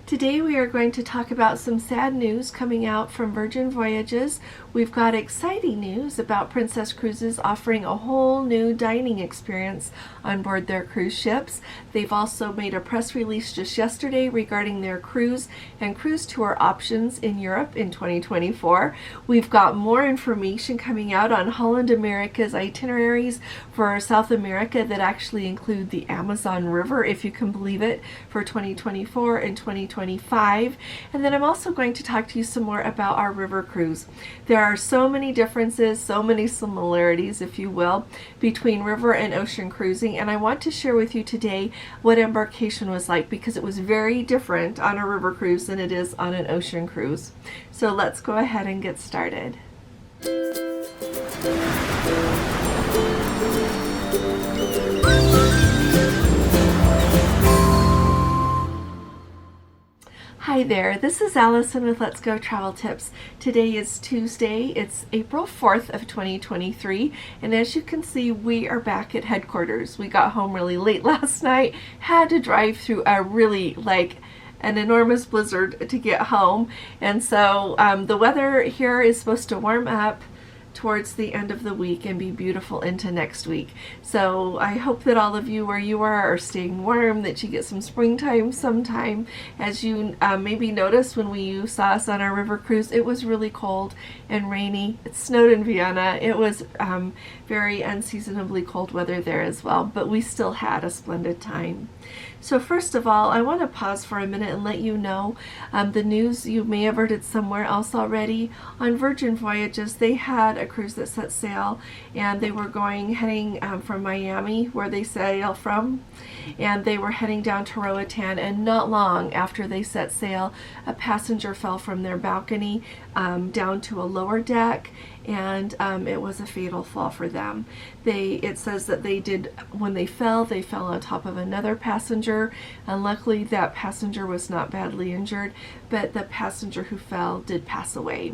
Today we are going to talk about some sad news coming out from Virgin Voyages. We've got exciting news about Princess Cruises offering a whole new dining experience on board their cruise ships. They've also made a press release just yesterday regarding their cruise and cruise tour options in Europe in 2024. We've got more information coming out on Holland America's itineraries for South America that actually include the Amazon River, if you can believe it, for 2024 and 2025. And then I'm also going to talk to you some more about our river cruise. There are so many differences, so many similarities, if you will, between river and ocean cruising, and I want to share with you today what Embarkation was like, because it was very different on a river cruise than it is on an ocean cruise. So let's go ahead and get started. Hi there, this is Allison with Let's Go Travel Tips. Today is Tuesday, it's April 4th of 2023, and as you can see, we are back at headquarters. We got home really late last night, had to drive through a really an enormous blizzard to get home, and so the weather here is supposed to warm up towards the end of the week and be beautiful into next week. So I hope that all of you where you are staying warm, that you get some springtime sometime. As you maybe noticed when you saw us on our river cruise, it was really cold and rainy. It snowed in Vienna. It was very unseasonably cold weather there as well, but we still had a splendid time. So first of all, I want to pause for a minute and let you know the news you may have heard it somewhere else already. On Virgin Voyages, they had a cruise that set sail, and they were heading from Miami, where they sail from, and they were heading down to Roatan, and not long after they set sail, a passenger fell from their balcony down to a lower deck, and it was a fatal fall for them. It says that when they fell on top of another passenger, and luckily that passenger was not badly injured, but the passenger who fell did pass away.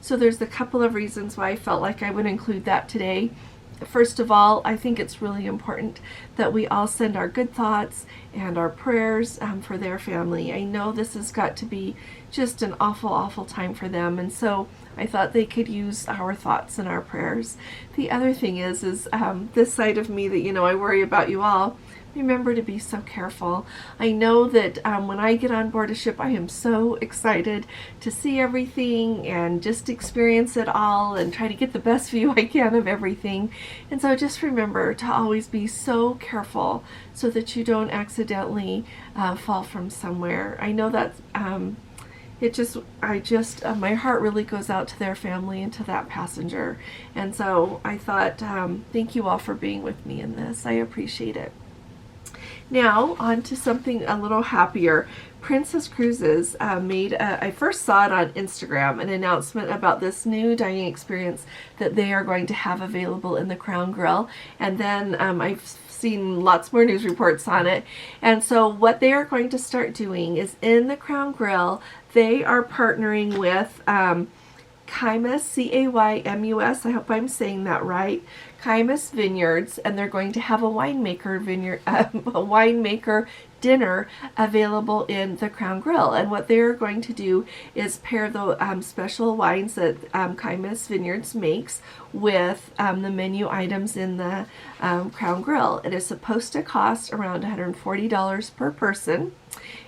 So there's a couple of reasons why I felt like I would include that today. First of all, I think it's really important that we all send our good thoughts and our prayers for their family. I know this has got to be just an awful, awful time for them, and so I thought they could use our thoughts and our prayers. The other thing is this side of me that, I worry about you all. Remember to be so careful. I know that when I get on board a ship, I am so excited to see everything and just experience it all and try to get the best view I can of everything. And so just remember to always be so careful so that you don't accidentally fall from somewhere. I know that my heart really goes out to their family and to that passenger. And so I thought, thank you all for being with me in this. I appreciate it. Now, on to something a little happier. Princess Cruises I first saw it on Instagram, an announcement about this new dining experience that they are going to have available in the Crown Grill. And then I've seen lots more news reports on it. And so what they are going to start doing is in the Crown Grill, they are partnering with Caymus, C-A-Y-M-U-S, I hope I'm saying that right, Caymus Vineyards, and they're going to have a winemaker dinner available in the Crown Grill. And what they're going to do is pair the special wines that Caymus Vineyards makes with the menu items in the Crown Grill. It is supposed to cost around $140 per person,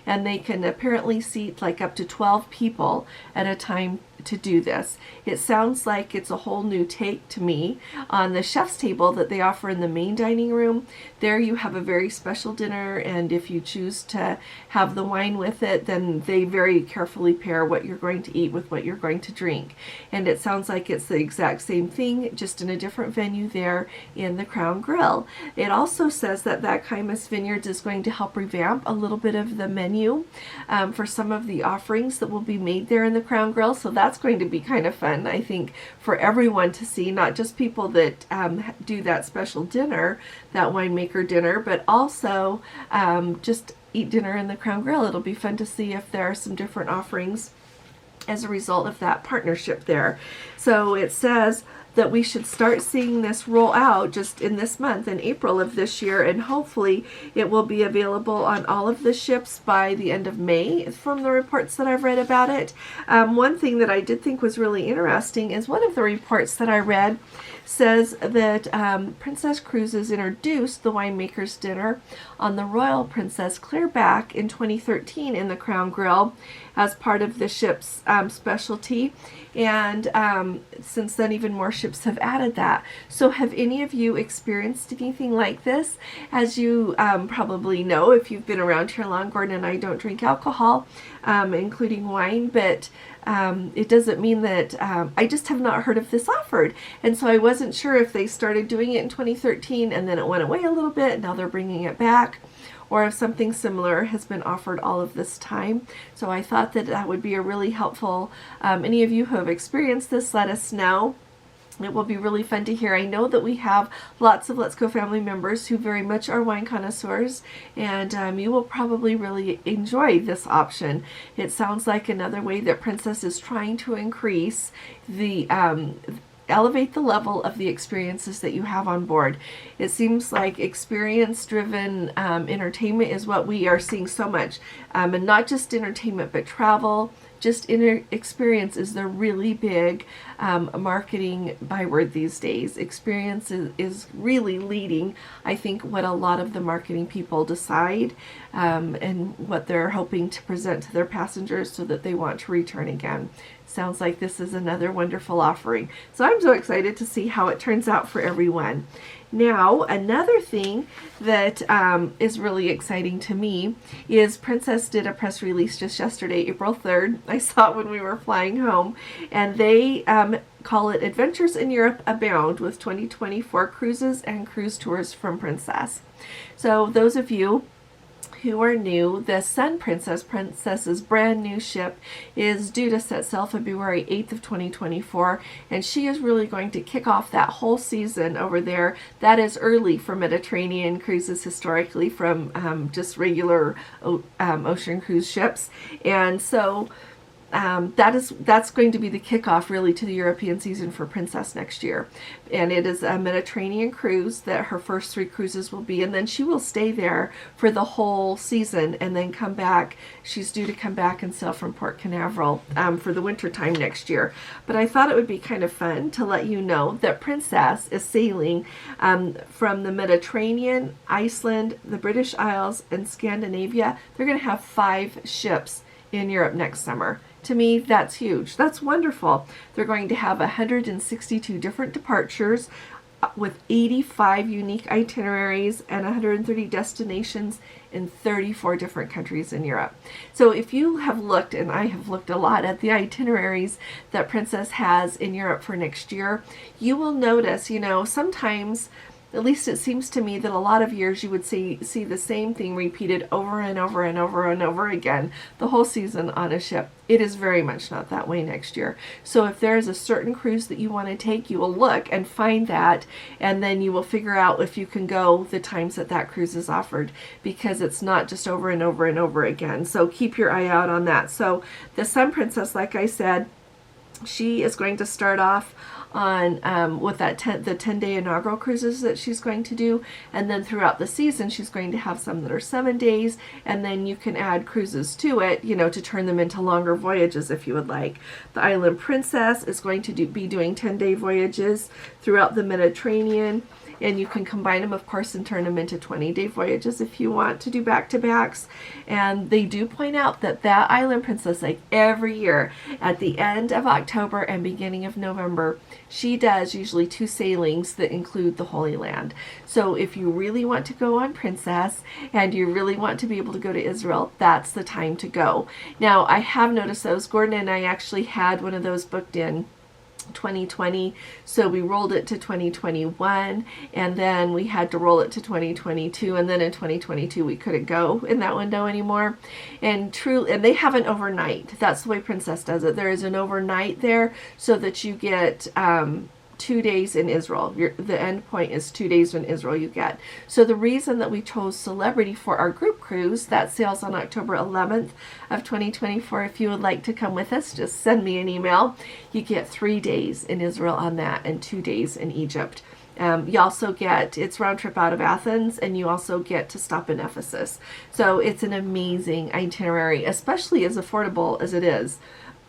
and they can apparently seat up to 12 people at a time to do this. It sounds like it's a whole new take to me. On the chef's table that they offer in the main dining room, there you have a very special dinner, and if you choose to have the wine with it, then they very carefully pair what you're going to eat with what you're going to drink. And it sounds like it's the exact same thing, just in a different venue there in the Crown Grill. It also says that Caymus Vineyards is going to help revamp a little bit of the menu for some of the offerings that will be made there in the Crown Grill. So that's going to be kind of fun, I think, for everyone to see, not just people that do that special dinner, that winemaker dinner, but also just eat dinner in the Crown Grill. It'll be fun to see if there are some different offerings as a result of that partnership there. So it says that we should start seeing this roll out just in this month, in April of this year, and hopefully it will be available on all of the ships by the end of May from the reports that I've read about it. One thing that I did think was really interesting is one of the reports that I read says that Princess Cruises introduced the winemaker's dinner on the Royal Princess Clearback in 2013 in the Crown Grill as part of the ship's specialty, and since then even more ships have added that. So have any of you experienced anything like this? As you probably know, if you've been around here long, Gordon and I don't drink alcohol, including wine, but it doesn't mean that I just have not heard of this offered, and so I wasn't sure if they started doing it in 2013 and then it went away a little bit and now they're bringing it back, or if something similar has been offered all of this time. So I thought that that would be a really helpful, any of you who have experienced this, let us know. It will be really fun to hear. I know that we have lots of Let's Go family members who very much are wine connoisseurs, and you will probably really enjoy this option. It sounds like another way that Princess is trying to increase the elevate the level of the experiences that you have on board. It seems like experience-driven entertainment is what we are seeing so much, and not just entertainment but travel. Just experience is the really big marketing byword these days. Experience is really leading, I think, what a lot of the marketing people decide and what they're hoping to present to their passengers so that they want to return again. Sounds like this is another wonderful offering. So I'm so excited to see how it turns out for everyone. Now, another thing that is really exciting to me is Princess did a press release just yesterday, April 3rd. I saw it when we were flying home, and they call it Adventures in Europe Abound with 2024 Cruises and Cruise Tours from Princess. So those of you who are new, the Sun Princess, Princess's brand new ship, is due to set sail February 8th of 2024, and she is really going to kick off that whole season over there. That is early for Mediterranean cruises historically from just regular ocean cruise ships, and so that's going to be the kickoff really to the European season for Princess next year. And it is a Mediterranean cruise that her first 3 cruises will be, and then she will stay there for the whole season and then come back. She's due to come back and sail from Port Canaveral for the winter time next year. But I thought it would be kind of fun to let you know that Princess is sailing from the Mediterranean, Iceland, the British Isles, and Scandinavia. They're going to have 5 ships in Europe next summer. To me, that's huge. That's wonderful. They're going to have 162 different departures with 85 unique itineraries and 130 destinations in 34 different countries in Europe. So if you have looked, and I have looked a lot at the itineraries that Princess has in Europe for next year, you will notice, sometimes, at least it seems to me, that a lot of years you would see the same thing repeated over and over and over and over again the whole season on a ship. It is very much not that way next year. So if there is a certain cruise that you want to take, you will look and find that, and then you will figure out if you can go the times that that cruise is offered, because it's not just over and over and over again. So keep your eye out on that. So the Sun Princess, like I said, she is going to start off on with that the 10-day inaugural cruises that she's going to do, and then throughout the season she's going to have some that are 7 days, and then you can add cruises to it, to turn them into longer voyages if you would like. The Island Princess is going to be doing 10-day voyages throughout the Mediterranean, and you can combine them, of course, and turn them into 20-day voyages if you want to do back-to-backs. And they do point out that Island Princess, like every year, at the end of October and beginning of November, she does usually 2 sailings that include the Holy Land. So if you really want to go on Princess, and you really want to be able to go to Israel, that's the time to go. Now, I have noticed those. Gordon and I actually had one of those booked in 2020, so we rolled it to 2021, and then we had to roll it to 2022, and then in 2022 we couldn't go in that window anymore. And they have an overnight. That's the way Princess does it. There is an overnight there so that you get 2 days in Israel. The end point is 2 days in Israel you get. So the reason that we chose Celebrity for our group cruise, that sails on October 11th of 2024. If you would like to come with us, just send me an email. You get 3 days in Israel on that and 2 days in Egypt. You also get, it's round trip out of Athens, and you also get to stop in Ephesus. So it's an amazing itinerary, especially as affordable as it is.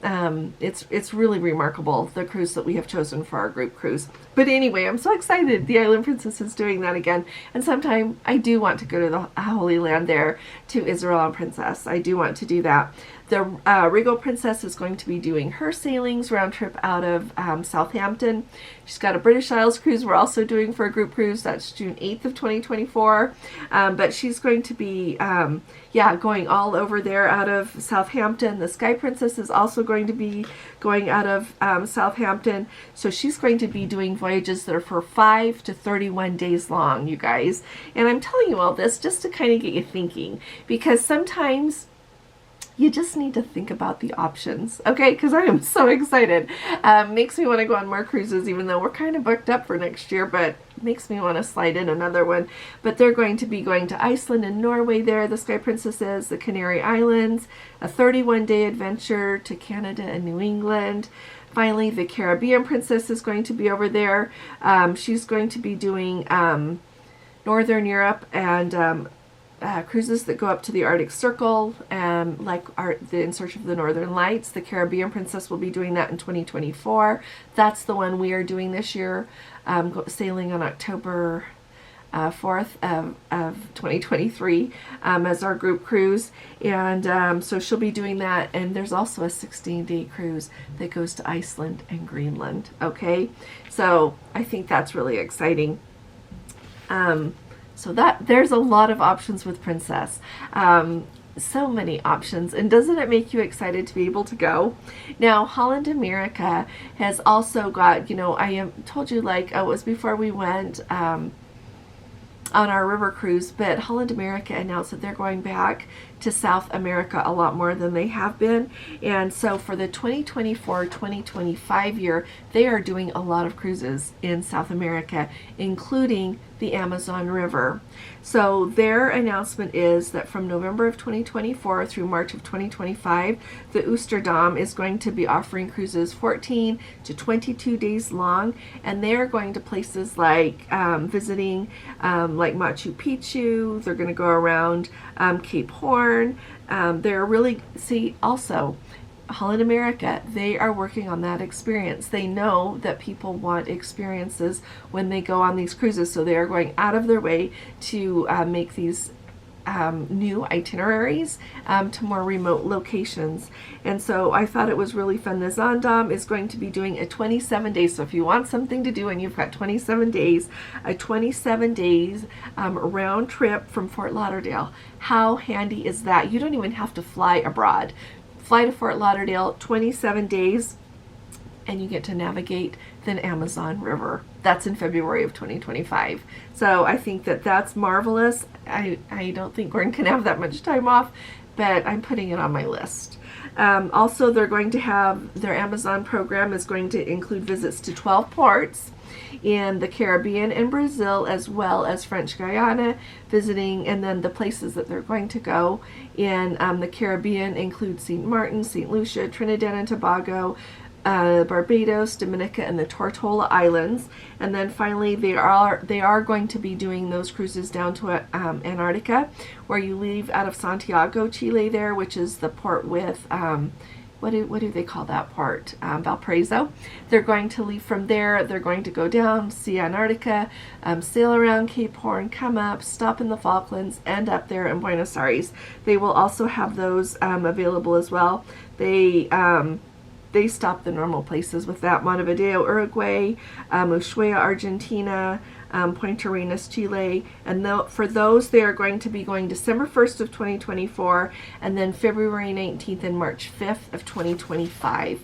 It's really remarkable, the cruise that we have chosen for our group cruise. But anyway, I'm so excited the Island Princess is doing that again. And sometime I do want to go to the Holy Land there, to Israel and Princess. I do want to do that. The Regal Princess is going to be doing her sailings round trip out of Southampton. She's got a British Isles cruise we're also doing for a group cruise. That's June 8th of 2024. But she's going to be, going all over there out of Southampton. The Sky Princess is also going to be going out of Southampton. So she's going to be doing voyages that are for 5 to 31 days long, you guys. And I'm telling you all this just to kind of get you thinking, because sometimes you just need to think about the options, okay? Because I am so excited. Makes me want to go on more cruises, even though we're kind of booked up for next year, but makes me want to slide in another one. But they're going to be going to Iceland and Norway there, the Sky Princess is, the Canary Islands, a 31-day adventure to Canada and New England. Finally, the Caribbean Princess is going to be over there. She's going to be doing Northern Europe and cruises that go up to the Arctic Circle, like In Search of the Northern Lights. The Caribbean Princess will be doing that in 2024. That's the one we are doing this year, sailing on October 4th of 2023 as our group cruise. And so she'll be doing that. And there's also a 16-day cruise that goes to Iceland and Greenland. Okay, so I think that's really exciting. So there's a lot of options with Princess. So many options. And doesn't it make you excited to be able to go? Now, Holland America has also got, I told you, like, it was before we went on our river cruise, but Holland America announced that they're going back to South America a lot more than they have been. And so for the 2024-2025 year, they are doing a lot of cruises in South America, including the Amazon River. So their announcement is that from November of 2024 through March of 2025, the Oosterdam is going to be offering cruises 14 to 22 days long, and they're going to places like visiting like Machu Picchu. They're going to go around Cape Horn. They're really, also Holland America, they are working on that experience. They know that people want experiences when they go on these cruises, so they are going out of their way to make these new itineraries to more remote locations. And so I thought it was really fun. The Zaandam is going to be doing a 27 days. So if you want something to do and you've got 27 days, a 27 days round trip from Fort Lauderdale. How handy is that? You don't even have to fly abroad. Fly to Fort Lauderdale, 27 days, and you get to navigate the Amazon River. That's in February of 2025. So I think that that's marvelous. I don't think Gordon can have that much time off, but I'm putting it on my list. Also, they're going to have, their Amazon program is going to include visits to 12 ports in the Caribbean and Brazil, as well as French Guiana, visiting, and then the places that they're going to go in the Caribbean include St. Martin, St. Lucia, Trinidad and Tobago, Barbados, Dominica, and the Tortola Islands. And then finally, they are going to be doing those cruises down to Antarctica, where you leave out of Santiago, Chile there, which is the port with what do they call that port? Valparaiso. They're going to leave from there. They're going to go down, see Antarctica, sail around Cape Horn, come up, stop in the Falklands, end up there in Buenos Aires. They will also have those available as well. They stop the normal places with that: Montevideo, Uruguay, Ushuaia, Argentina, Punta Arenas, Chile, and for those they are going to be going December 1st of 2024 and then February 19th and March 5th of 2025.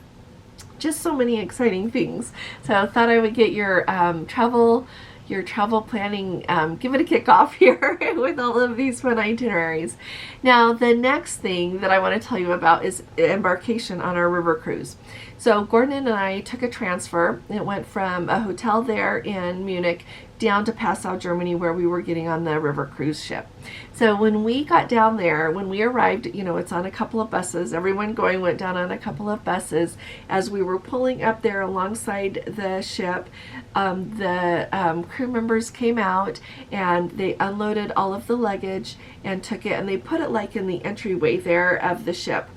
Just so many exciting things. So I thought I would get your travel, your travel planning, give it a kickoff here with all of these fun itineraries. Now, the next thing that I want to tell you about is Embarkation on our river cruise. So Gordon and I took a transfer. It went from a hotel there in Munich down to Passau, Germany, where we were getting on the river cruise ship. So when we got down there, when we arrived, you know, it's on a couple of buses. Everyone went down on a couple of buses. As we were pulling up there alongside the ship, the crew members came out and they unloaded all of the luggage and took it, and they put it like in the entryway there of the ship.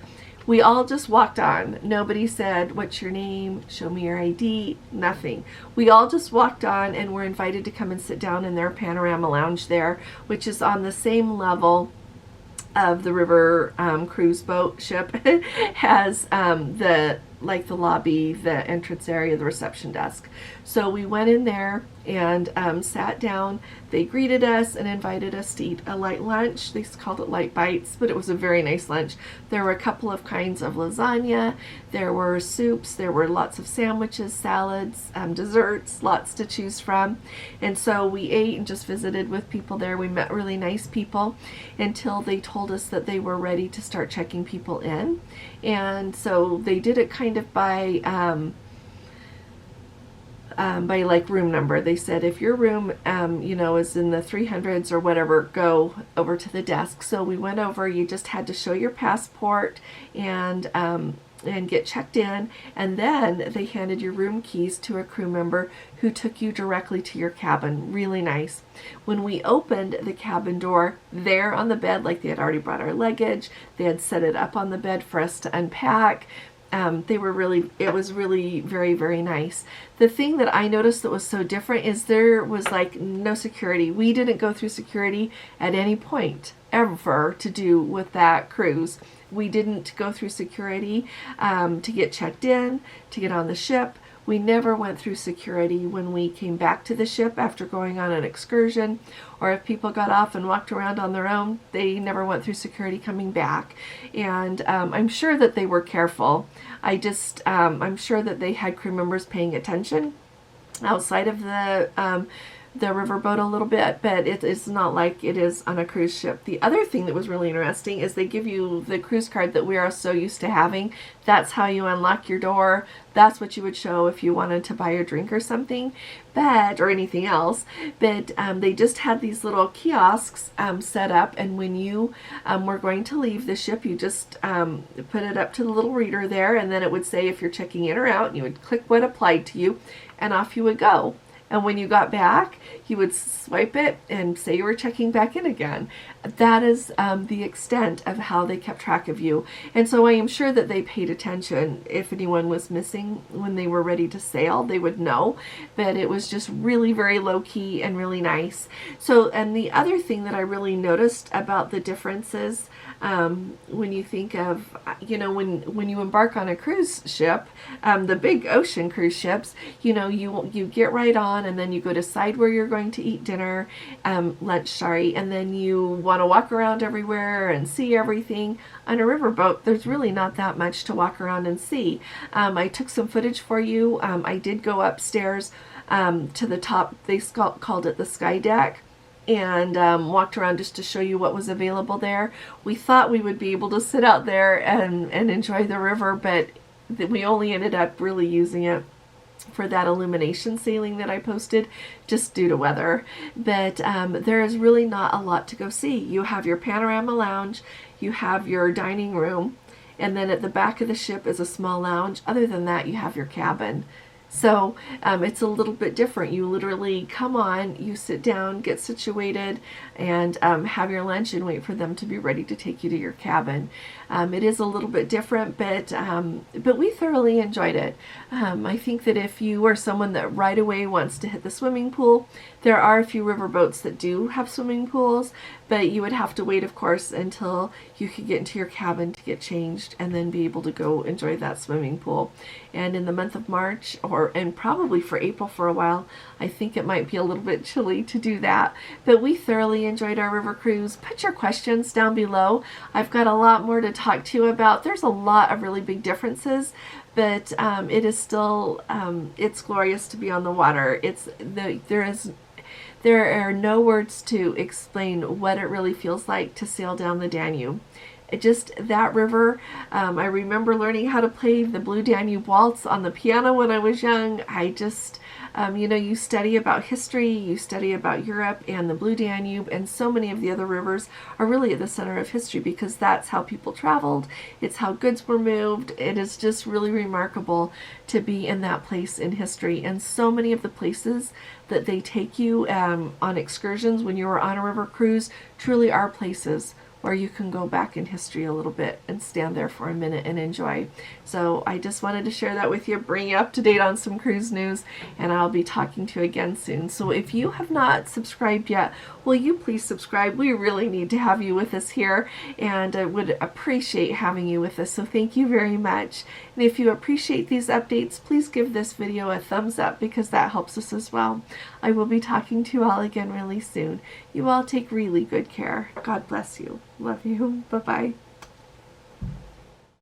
We all just walked on. Nobody said, "What's your name? Show me your ID," nothing. We all just walked on and were invited to come and sit down in their panorama lounge there, which is on the same level of the river cruise boat ship. Has the lobby, the entrance area, the reception desk. So we went in there and sat down. They greeted us and invited us to eat a light lunch. They called it light bites, but it was a very nice lunch. There were a couple of kinds of lasagna. There were soups. There were lots of sandwiches, salads, desserts, lots to choose from. And so we ate and just visited with people there. We met really nice people until they told us that they were ready to start checking people in. And so they did it kind of by like room number. They said, if your room, you know, is in the 300s or whatever, go over to the desk. So we went over. You just had to show your passport and get checked in, and then they handed your room keys to a crew member who took you directly to your cabin. Really nice. When we opened the cabin door, there on the bed, like they had already brought our luggage, they had set it up on the bed for us to unpack. It was really very, very nice. The thing that I noticed that was so different is there was like no security. We didn't go through security at any point ever to do with that cruise. We didn't go through security to get checked in, to get on the ship. We never went through security when we came back to the ship after going on an excursion, or if people got off and walked around on their own, they never went through security coming back. And I'm sure that they were careful. I'm sure that they had crew members paying attention outside of the riverboat a little bit, but it's not like it is on a cruise ship. The other thing that was really interesting is they give you the cruise card that we are so used to having. That's how you unlock your door. That's what you would show if you wanted to buy a drink or something, or anything else. But they just had these little kiosks set up, and when you were going to leave the ship, you just put it up to the little reader there, and then it would say if you're checking in or out, and you would click what applied to you, and off you would go. And when you got back, you would swipe it and say you were checking back in again. That is the extent of how they kept track of you. And so I am sure that they paid attention. If anyone was missing when they were ready to sail, they would know. But it was just really very low key and really nice. So, and the other thing that I really noticed about the differences when you think of, you know, when you embark on a cruise ship, the big ocean cruise ships, you know, you get right on, and then you go decide where you're going to eat lunch, and then you want to walk around everywhere and see everything. On a riverboat, there's really not that much to walk around and see. I took some footage for you. I did go upstairs to the top. They called it the sky deck, and walked around just to show you what was available there. We thought we would be able to sit out there and enjoy the river, but we only ended up really using it for that illumination sailing that I posted, just due to weather. But there is really not a lot to go see. You have your panorama lounge, you have your dining room, and then at the back of the ship is a small lounge. Other than that, you have your cabin. So it's a little bit different. You literally come on, you sit down, get situated, and have your lunch and wait for them to be ready to take you to your cabin. It is a little bit different, but we thoroughly enjoyed it. I think that if you are someone that right away wants to hit the swimming pool, there are a few river boats that do have swimming pools, but you would have to wait, of course, until you could get into your cabin to get changed and then be able to go enjoy that swimming pool. And in the month of March, and probably for April for a while, I think it might be a little bit chilly to do that. But we thoroughly enjoyed our river cruise. Put your questions down below. I've got a lot more to talk to you about. There's a lot of really big differences, but it is still, it's glorious to be on the water. There are no words to explain what it really feels like to sail down the Danube. Just that river. I remember learning how to play the Blue Danube Waltz on the piano when I was young. You study about history, you study about Europe and the Blue Danube, and so many of the other rivers are really at the center of history because that's how people traveled. It's how goods were moved. It is just really remarkable to be in that place in history. And so many of the places that they take you on excursions when you were on a river cruise truly are places where you can go back in history a little bit and stand there for a minute and enjoy. So I just wanted to share that with you, bring you up to date on some cruise news, and I'll be talking to you again soon. So if you have not subscribed yet, will you please subscribe? We really need to have you with us here, and I would appreciate having you with us. So thank you very much. And if you appreciate these updates, please give this video a thumbs up because that helps us as well. I will be talking to you all again really soon. You all take really good care. God bless you. Love you. Bye-bye.